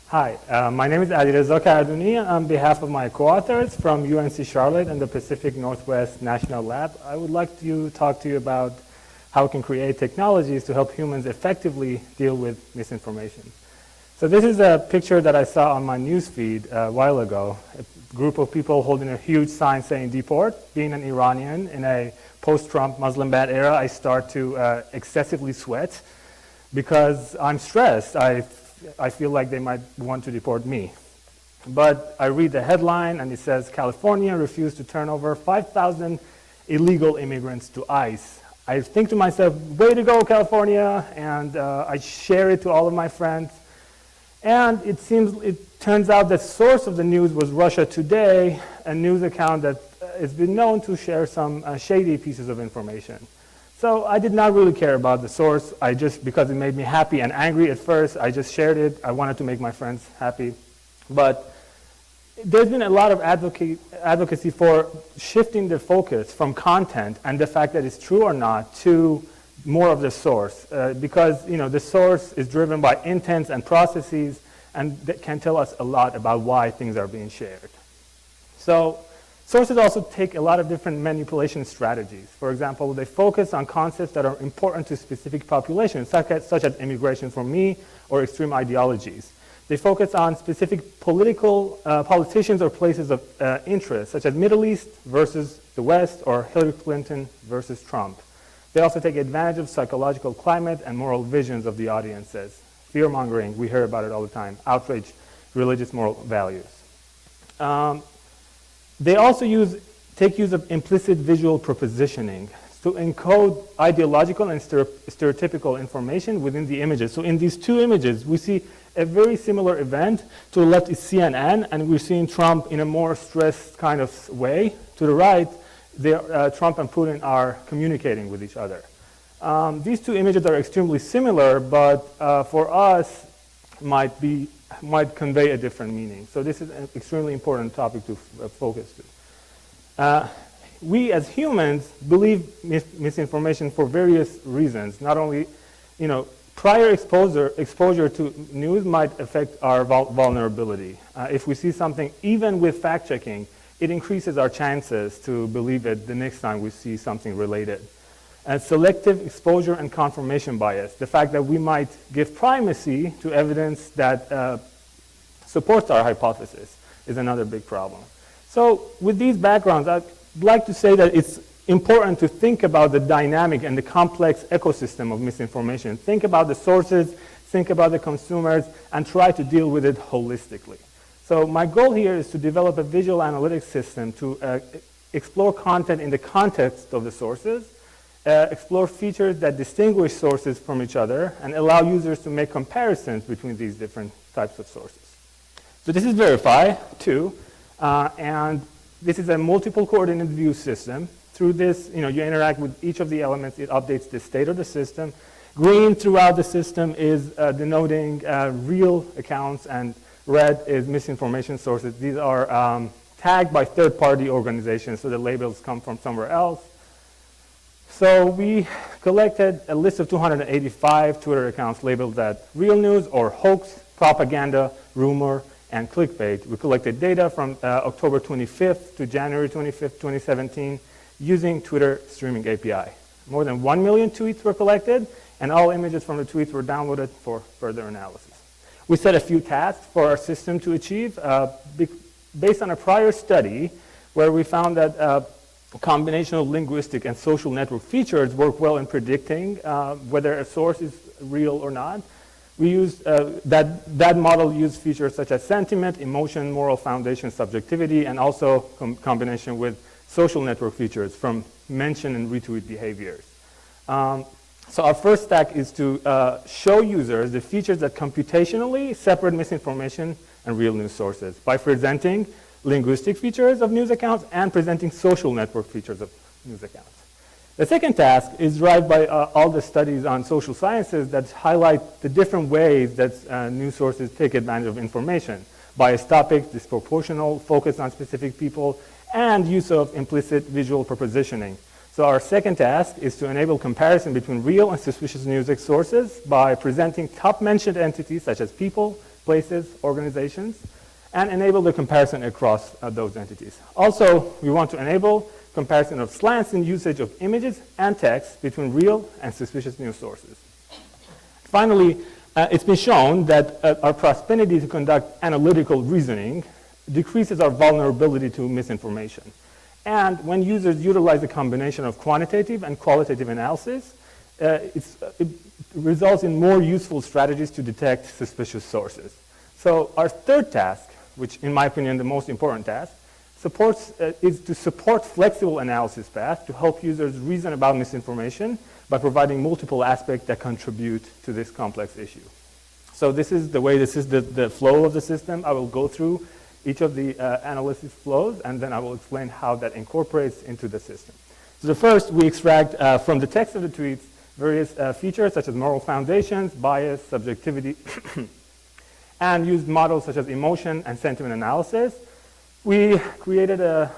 Hi, my name is Alireza Karduni. On behalf of my co-authors from UNC Charlotte and the Pacific Northwest National Lab, I would like to talk to you about how we can create technologies to help humans effectively deal with misinformation. So this is a picture that I saw on my newsfeed a while ago. A group of people holding a huge sign saying deport. Being an Iranian in a post-Trump Muslim ban era, I start to excessively sweat because I'm stressed. I feel like they might want to deport me. But I read the headline and it says, California refused to turn over 5,000 illegal immigrants to ICE. I think to myself, way to go, California, and I share it to all of my friends. And it turns out the source of the news was Russia Today, a news account that has been known to share some shady pieces of information. So I did not really care about the source. Because it made me happy and angry at first, I just shared it. I wanted to make my friends happy. But there's been a lot of advocacy for shifting the focus from content and the fact that it's true or not to more of the source. Because the source is driven by intents and processes, and that can tell us a lot about why things are being shared. So sources also take a lot of different manipulation strategies. For example, they focus on concepts that are important to specific populations, such as immigration for me or extreme ideologies. They focus on specific politicians or places of interest, such as Middle East versus the West or Hillary Clinton versus Trump. They also take advantage of psychological climate and moral visions of the audiences. Fear-mongering, we hear about it all the time. Outrage, religious moral values. They also take use of implicit visual propositioning to encode ideological and stereotypical information within the images. So in these two images, we see a very similar event. To the left is CNN, and we're seeing Trump in a more stressed kind of way. To the right, Trump and Putin are communicating with each other. These two images are extremely similar, but for us, might convey a different meaning. So this is an extremely important topic to focus to. We as humans believe misinformation for various reasons. Not only, prior exposure to news might affect our vulnerability. If we see something, even with fact-checking, it increases our chances to believe it the next time we see something related. And selective exposure and confirmation bias, the fact that we might give primacy to evidence that supports our hypothesis, is another big problem. So with these backgrounds, I'd like to say that it's important to think about the dynamic and the complex ecosystem of misinformation. Think about the sources, think about the consumers, and try to deal with it holistically. So my goal here is to develop a visual analytics system to explore content in the context of the sources, explore features that distinguish sources from each other, and allow users to make comparisons between these different types of sources. So this is Verifi 2, and this is a multiple coordinate view system. Through this, you interact with each of the elements. It updates the state of the system. Green throughout the system is denoting real accounts, and red is misinformation sources. These are tagged by third-party organizations, so the labels come from somewhere else. So we collected a list of 285 Twitter accounts labeled that real news or hoax, propaganda, rumor, and clickbait. We collected data from October 25th to January 25th, 2017, using Twitter Streaming API. More than 1 million tweets were collected, and all images from the tweets were downloaded for further analysis. We set a few tasks for our system to achieve based on a prior study where we found that a combination of linguistic and social network features work well in predicting whether a source is real or not. We used that model used features such as sentiment, emotion, moral foundation, subjectivity, and also combination with social network features from mention and retweet behaviors. So our first stack is to show users the features that computationally separate misinformation and real news sources by presenting linguistic features of news accounts and presenting social network features of news accounts. The second task is derived by all the studies on social sciences that highlight the different ways that news sources take advantage of information. Biased topics, disproportional focus on specific people, and use of implicit visual propositioning. So our second task is to enable comparison between real and suspicious news sources by presenting top mentioned entities such as people, places, organizations, and enable the comparison across those entities. Also, we want to enable comparison of slants in usage of images and text between real and suspicious news sources. Finally, it's been shown that our propensity to conduct analytical reasoning decreases our vulnerability to misinformation. And when users utilize a combination of quantitative and qualitative analysis, it results in more useful strategies to detect suspicious sources. So our third task, which in my opinion the most important task, is to support flexible analysis paths to help users reason about misinformation by providing multiple aspects that contribute to this complex issue. So this is the flow of the system. I will go through each of the analysis flows, and then I will explain how that incorporates into the system. So the first, we extract from the text of the tweets various features such as moral foundations, bias, subjectivity, and used models such as emotion and sentiment analysis. We created a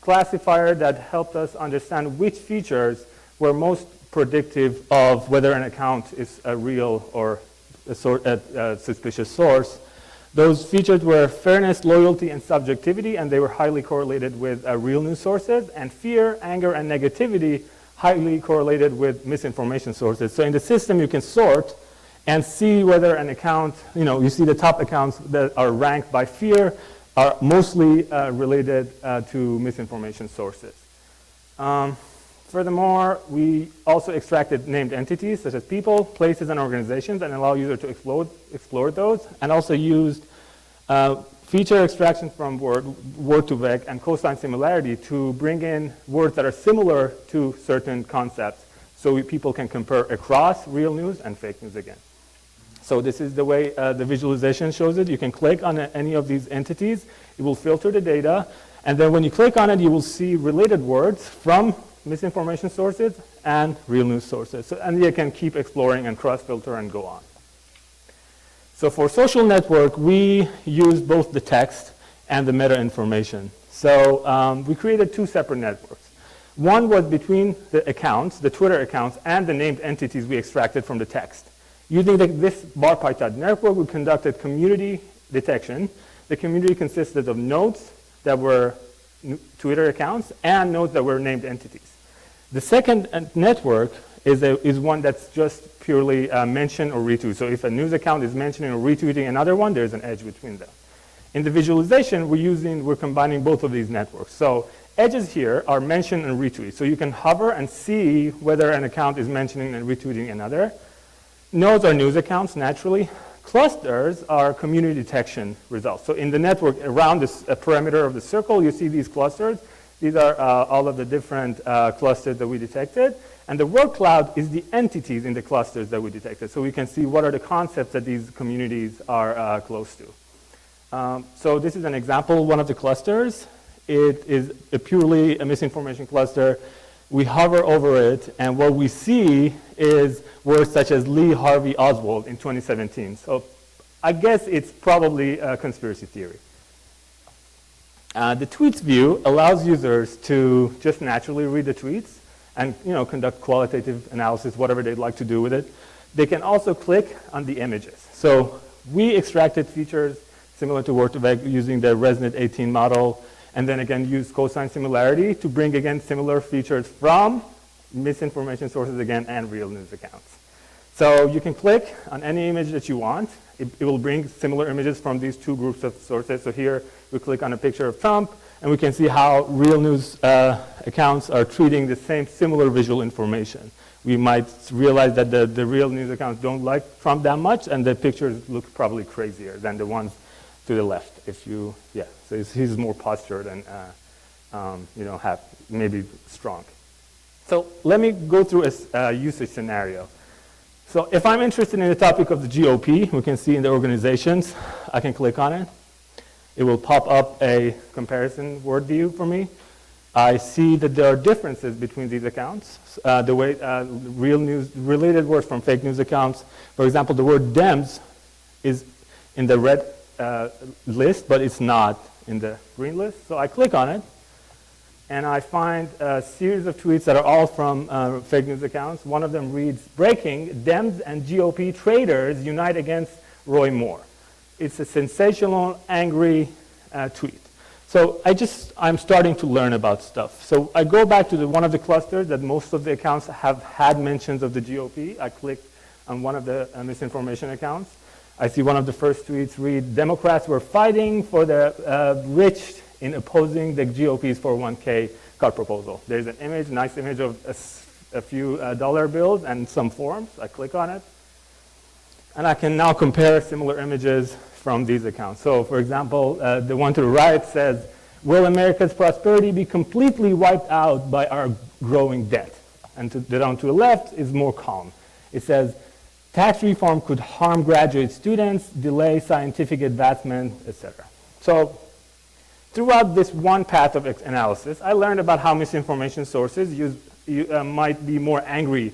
classifier that helped us understand which features were most predictive of whether an account is a real or a suspicious source. Those features were fairness, loyalty, and subjectivity, and they were highly correlated with real news sources, and fear, anger, and negativity highly correlated with misinformation sources. So in the system, you can sort and see whether an account, you see the top accounts that are ranked by fear are mostly related to misinformation sources. Furthermore, we also extracted named entities such as people, places, and organizations, and allow users to explore those, and also used feature extraction from word-to-vec and cosine similarity to bring in words that are similar to certain concepts so people can compare across real news and fake news again. So this is the way the visualization shows it. You can click on any of these entities. It will filter the data. And then when you click on it, you will see related words from misinformation sources and real news sources. So, and you can keep exploring and cross-filter and go on. So for social network, we use both the text and the meta information. So we created two separate networks. One was between the accounts, the Twitter accounts, and the named entities we extracted from the text. Using this bar python network, we conducted community detection. The community consisted of nodes that were Twitter accounts and nodes that were named entities. The second network is one that's just purely mention or retweet. So if a news account is mentioning or retweeting another one, there's an edge between them. In the visualization, we're combining both of these networks. So edges here are mention and retweet. So you can hover and see whether an account is mentioning and retweeting another. Nodes are news accounts, naturally. Clusters are community detection results. So in the network around this perimeter of the circle, you see these clusters. These are all of the different clusters that we detected. And the word cloud is the entities in the clusters that we detected. So we can see what are the concepts that these communities are close to. So this is an example, one of the clusters. It is purely a misinformation cluster. We hover over it, and what we see is words such as Lee Harvey Oswald in 2017. So I guess it's probably a conspiracy theory. The tweets view allows users to just naturally read the tweets and conduct qualitative analysis, whatever they'd like to do with it. They can also click on the images. So we extracted features similar to word2vec using the ResNet 18 model, and then again use cosine similarity to bring again similar features from misinformation sources again and real news accounts. So you can click on any image that you want. It will bring similar images from these two groups of sources. So here we click on a picture of Trump, and we can see how real news accounts are treating the same similar visual information. We might realize that the real news accounts don't like Trump that much, and the pictures look probably crazier than the ones to the left. So he's more postured and have maybe strong. So let me go through a usage scenario. So if I'm interested in the topic of the GOP, we can see in the organizations, I can click on it. It will pop up a comparison word view for me. I see that there are differences between these accounts. The way real news related words from fake news accounts, for example, the word Dems is in the red list, but it's not in the green list. So I click on it, and I find a series of tweets that are all from fake news accounts. One of them reads, "Breaking, Dems and GOP traitors unite against Roy Moore." it's a sensational, angry tweet. So I'm starting to learn about stuff. So I go back to one of the clusters that most of the accounts have had mentions of the GOP. I clicked on one of the misinformation accounts. I see one of the first tweets read, Democrats were fighting for the rich in opposing the GOP's 401k cut proposal. There's an image, nice image of a few dollar bills and some forms. I click on it. And I can now compare similar images from these accounts. So for example, the one to the right says, will America's prosperity be completely wiped out by our growing debt? And the one to the left is more calm. It says, tax reform could harm graduate students, delay scientific advancement, etc. So throughout this one path of analysis, I learned about how misinformation sources might be more angry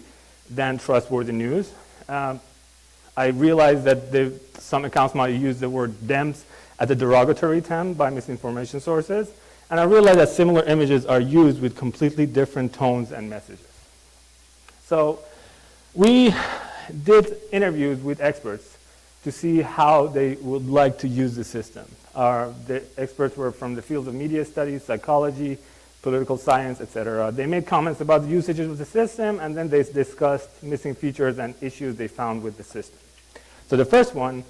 than trustworthy news. I realized that some accounts might use the word Dems as a derogatory term by misinformation sources. And I realized that similar images are used with completely different tones and messages. So we did interviews with experts to see how they would like to use the system. The experts were from the fields of media studies, psychology, political science, etc. They made comments about the usages of the system, and then they discussed missing features and issues they found with the system. So the first one,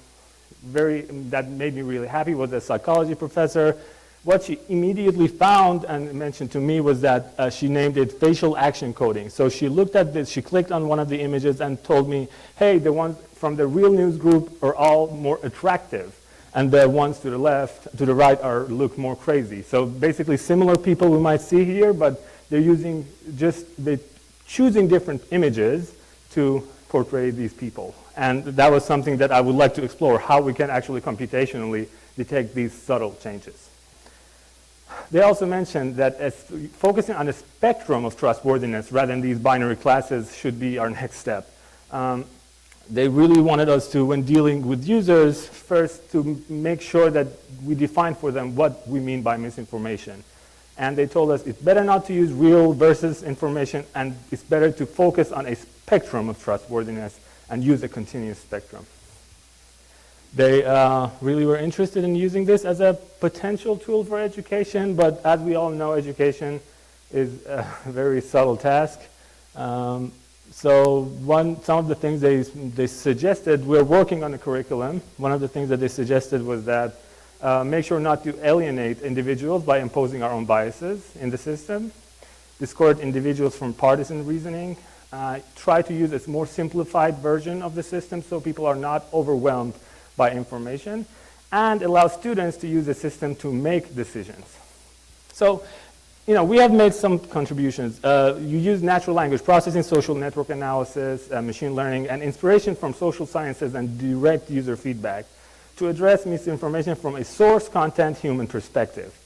that made me really happy, was a psychology professor. What she immediately found and mentioned to me was that she named it facial action coding. So she looked at this, she clicked on one of the images and told me, hey, the ones from the real news group are all more attractive, and the ones to the left, to the right, look more crazy. So basically similar people we might see here, but they're choosing different images to portray these people. And that was something that I would like to explore, how we can actually computationally detect these subtle changes. They also mentioned that focusing on a spectrum of trustworthiness rather than these binary classes should be our next step. They really wanted us to, when dealing with users, first to make sure that we define for them what we mean by misinformation. And they told us it's better not to use real versus information, and it's better to focus on a spectrum of trustworthiness and use a continuous spectrum. They really were interested in using this as a potential tool for education, but as we all know, education is a very subtle task. So some of the things they suggested, we're working on a curriculum. One of the things that they suggested was that make sure not to alienate individuals by imposing our own biases in the system, discourage individuals from partisan reasoning, try to use a more simplified version of the system so people are not overwhelmed by information, and allow students to use the system to make decisions. So, we have made some contributions. You use natural language processing, social network analysis, machine learning, and inspiration from social sciences and direct user feedback to address misinformation from a source content human perspective.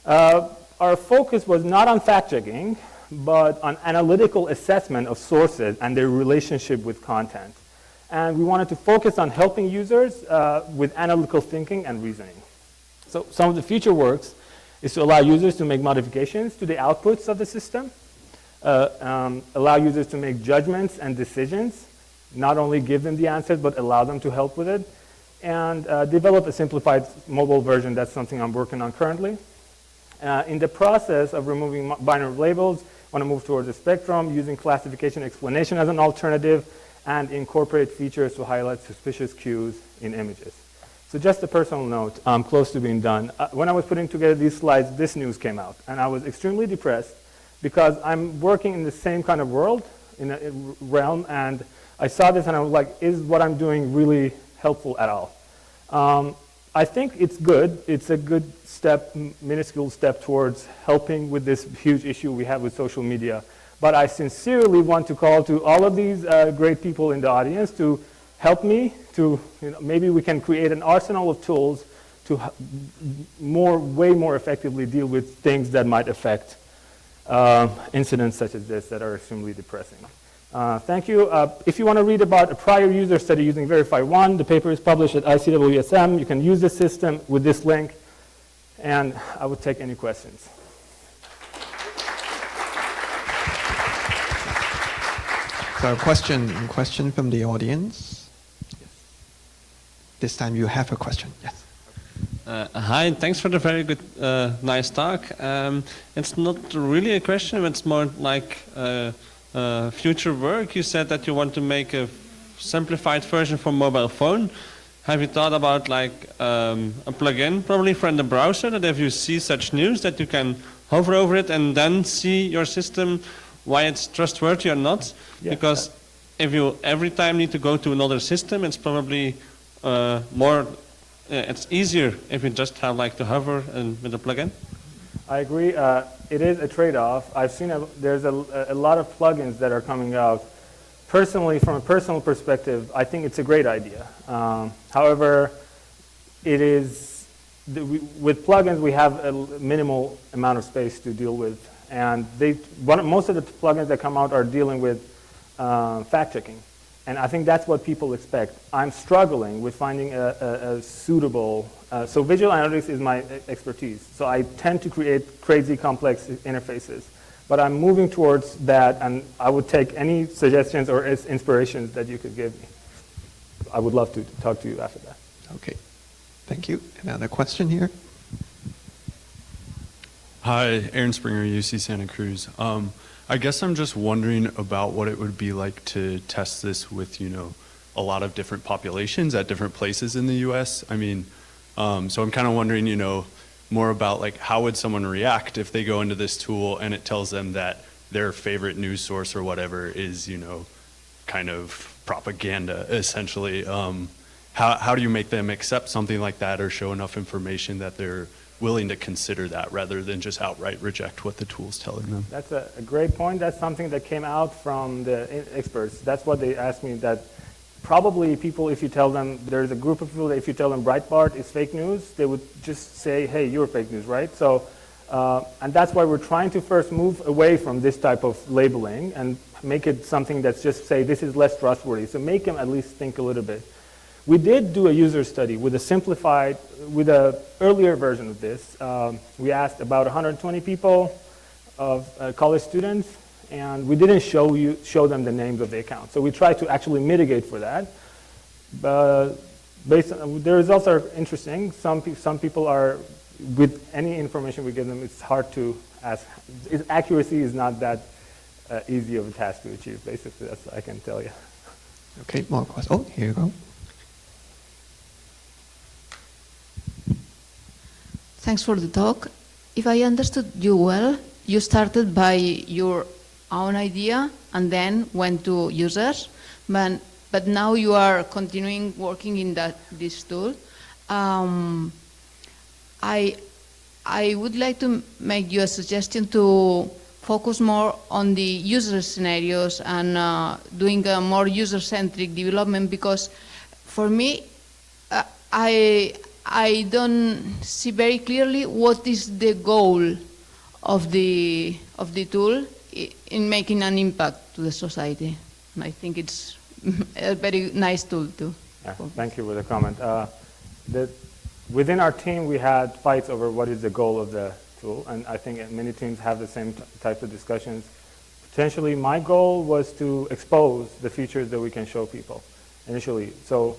Our focus was not on fact-checking, but on analytical assessment of sources and their relationship with content. And we wanted to focus on helping users with analytical thinking and reasoning. So some of the future works is to allow users to make modifications to the outputs of the system, allow users to make judgments and decisions, not only give them the answers, but allow them to help with it, and develop a simplified mobile version. That's something I'm working on currently. In the process of removing binary labels, I want to move towards a spectrum, using classification explanation as an alternative, and incorporate features to highlight suspicious cues in images. So just a personal note, I'm close to being done. When I was putting together these slides, this news came out, and I was extremely depressed because I'm working in the same kind of world, in a realm, and I saw this and I was like, is what I'm doing really helpful at all? I think it's good. It's a good step, minuscule step towards helping with this huge issue we have with social media. But I sincerely want to call to all of these great people in the audience to help me to, maybe we can create an arsenal of tools to way more effectively deal with things that might affect incidents such as this that are extremely depressing. Thank you. If you want to read about a prior user study using Verifi 1, the paper is published at ICWSM. You can use the system with this link, and I would take any questions. So question from the audience. this time you have a question. Yes. Hi, thanks for the very good, nice talk. It's not really a question, it's more like future work. You said that you want to make a simplified version for mobile phone. Have you thought about like a plugin, probably from the browser, that if you see such news that you can hover over it and then see your system, why it's trustworthy or not? Yeah. Because if you every time need to go to another system, it's probably it's easier if you just have like to hover and with a plugin. I agree. It is a trade-off. I've seen there's a lot of plugins that are coming out. Personally, from a personal perspective, I think it's a great idea. However, it is with plugins we have a minimal amount of space to deal with, and most of the plugins that come out are dealing with fact-checking. And I think that's what people expect. I'm struggling with finding a suitable, so visual analytics is my expertise. So I tend to create crazy complex interfaces. But I'm moving towards that, and I would take any suggestions or inspirations that you could give me. I would love to talk to you after that. Okay, thank you. Another question here. Hi, Aaron Springer, UC Santa Cruz. I guess I'm just wondering about what it would be like to test this with, a lot of different populations at different places in the U.S. I mean, so I'm kind of wondering, more about like how would someone react if they go into this tool and it tells them that their favorite news source or whatever is, kind of propaganda, essentially. How do you make them accept something like that or show enough information that they're willing to consider that rather than just outright reject what the tool's telling them? That's a great point. That's something that came out from the experts. That's what they asked me, that probably people, if you tell them, there's a group of people that if you tell them Breitbart is fake news, they would just say, hey, you're fake news, right? So, and that's why we're trying to first move away from this type of labeling and make it something that's just say, this is less trustworthy. So make them at least think a little bit. We did do a user study with a earlier version of this. We asked about 120 people of college students, and we didn't show them the names of the accounts. So we tried to actually mitigate for that. But the results are interesting. Some people are, with any information we give them, it's hard to ask. Accuracy is not that easy of a task to achieve, basically. That's what I can tell you. Okay, more questions. Oh, here you go. Thanks for the talk. If I understood you well, you started by your own idea and then went to users, but now you are continuing working in this tool. I would like to make you a suggestion to focus more on the user scenarios and doing a more user-centric development, because for me, I don't see very clearly what is the goal of the tool in making an impact to the society. And I think it's a very nice tool too. Yeah, thank you for the comment. Within our team, we had fights over what is the goal of the tool, and I think many teams have the same types of discussions. Potentially, my goal was to expose the features that we can show people initially. So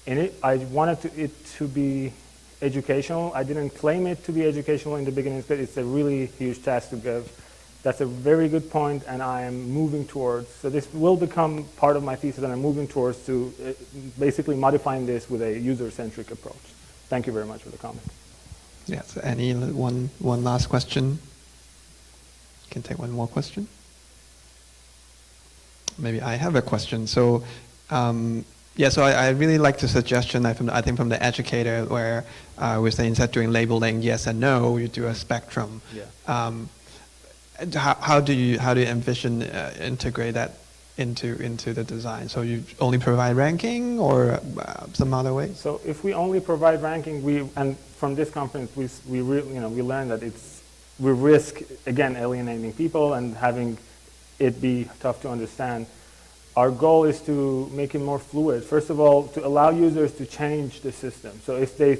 I wanted it to be educational. I didn't claim it to be educational in the beginning, but it's a really huge task to give. That's a very good point, and I am moving towards, so this will become part of my thesis, and I'm moving towards to basically modifying this with a user-centric approach. Thank you very much for the comment. Yes, any one last question? Can take one more question. Maybe I have a question. So, so I really like the suggestion, I think from the educator, where we're saying instead of doing labeling yes and no, you do a spectrum. Yeah. How do you envision integrate that into the design? So you only provide ranking or some other way? So if we only provide ranking, and from this conference we learned that we risk again alienating people and having it be tough to understand. Our goal is to make it more fluid. First of all, to allow users to change the system. So if they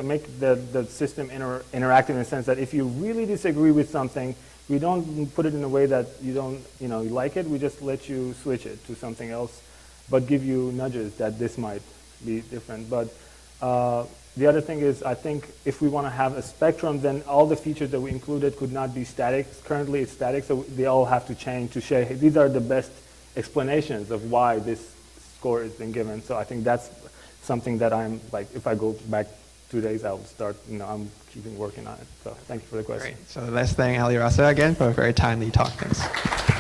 make the system interactive in the sense that if you really disagree with something, we don't put it in a way that you don't, you like it. We just let you switch it to something else, but give you nudges that this might be different. But The other thing is, I think if we want to have a spectrum, then all the features that we included could not be static. Currently it's static, so they all have to change to say, hey, these are the best explanations of why this score has been given. So I think that's something that I'm like, if I go back 2 days, I will start, I'm keeping working on it. So thank you for the question. Great. So let's thank Alireza again for a very timely talk. Thanks.